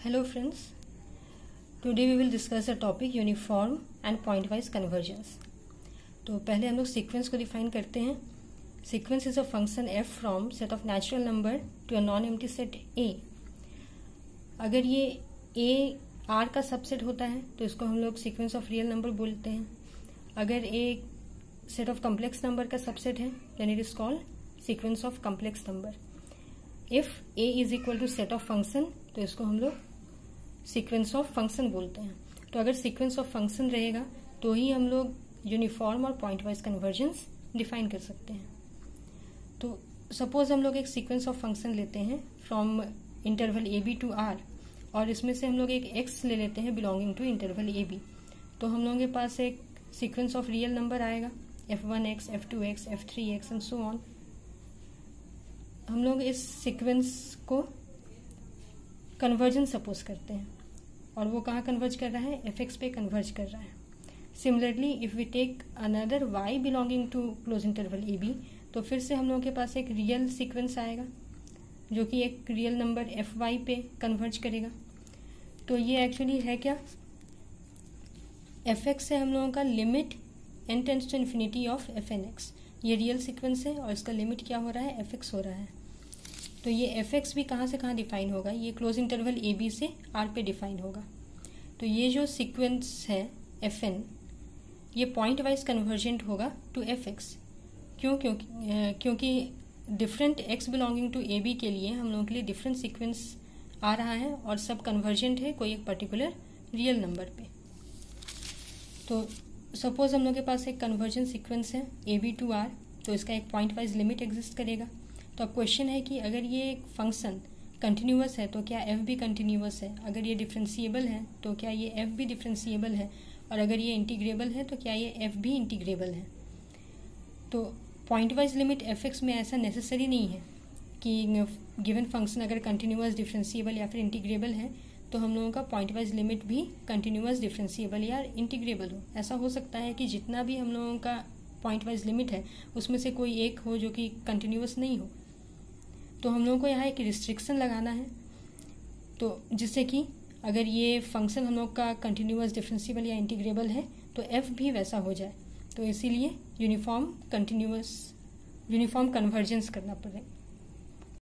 Hello friends, today we will discuss the topic uniform and point-wise convergence. तो पहले हम लोग सीक्वेंस को डिफाइन करते हैं. Sequence is a function f from set of natural number to a non empty set a. अगर ये a r का सबसेट होता है तो इसको हम लोग सीक्वेंस ऑफ रियल नंबर बोलते हैं. अगर a set of complex number का सबसेट है then it is called sequence of complex number. If a is equal to set of function तो इसको हम लोग सीक्वेंस ऑफ फंक्शन बोलते हैं. तो अगर सीक्वेंस ऑफ फंक्शन रहेगा तो ही हम लोग यूनिफॉर्म और पॉइंट वाइज कन्वर्जेंस डिफाइन कर सकते हैं. तो सपोज हम लोग एक सीक्वेंस ऑफ फंक्शन लेते हैं from interval A B to R और इसमें से हम लोग एक एक्स ले लेते हैं belonging to interval A B. तो हम लोगों के पास एक सीक्वेंस ऑफ रियल नंबर आएगा f1x, f2x, f3x and so on. हम लोग इस सीक्वेंस को कन्वर्जन सपोज करते हैं और वो कहाँ कन्वर्ज कर रहा है, fx पे कन्वर्ज कर रहा है. Similarly if we take another y belonging to close interval A B तो फिर से हम लोगों के पास एक रियल सीक्वेंस आएगा जो कि एक रियल नंबर fy पे कन्वर्ज करेगा. तो ये एक्चुअली है क्या, fx से हम लोगों का limit n tends to infinity of fnx. ये रियल सीक्वेंस है और इसका लिमिट क्या हो रहा है, fx हो रहा है. तो ये fx भी कहाँ से कहाँ डिफाइन होगा, ये क्लोज इंटरवल ए बी से r पे डिफाइन होगा. तो ये जो सीक्वेंस है fn ये पॉइंट वाइज कन्वर्जेंट होगा टू fx. क्योंकि different x belonging to A B के लिए हम लोगों के लिए डिफरेंट सीक्वेंस आ रहा है और सब कन्वर्जेंट है कोई एक पर्टिकुलर रियल नंबर पे. तो सपोज हम लोग के पास एक कन्वर्जन सीक्वेंस है ए बी टू आर, तो इसका एक पॉइंट वाइज लिमिट एग्जिस्ट करेगा. तो अब क्वेश्चन है कि अगर ये एक फंक्शन कंटिन्यूअस है तो क्या f भी कंटिन्यूअस है, अगर ये डिफरेंशिएबल है तो क्या ये f भी डिफरेंशिएबल है, और अगर ये इंटीग्रेबल है तो क्या ये f भी इंटीग्रेबल है. तो पॉइंट वाइज लिमिट fx में ऐसा नेसेसरी नहीं है कि गिवन फंक्शन अगर कंटिन्यूअस, डिफरेंशिएबल या फिर इंटीग्रेबल है तो हम लोगों का पॉइंट वाइज लिमिट भी कंटिन्यूअस, डिफरेंशिएबल या इंटीग्रेबल हो. ऐसा हो सकता है कि जितना भी हम लोगों का पॉइंट वाइज लिमिट है उसमें से कोई एक हो जो कि कंटिन्यूअस नहीं हो. तो हम लोगों को यहाँ एक रिस्ट्रिक्शन लगाना है तो जिससे कि अगर ये फंक्शन हम लोग का कंटिन्यूअस, डिफरेंशिएबल या इंटीग्रेबल है तो f भी वैसा हो जाए. तो इसीलिए यूनिफॉर्म कन्वर्जेंस करना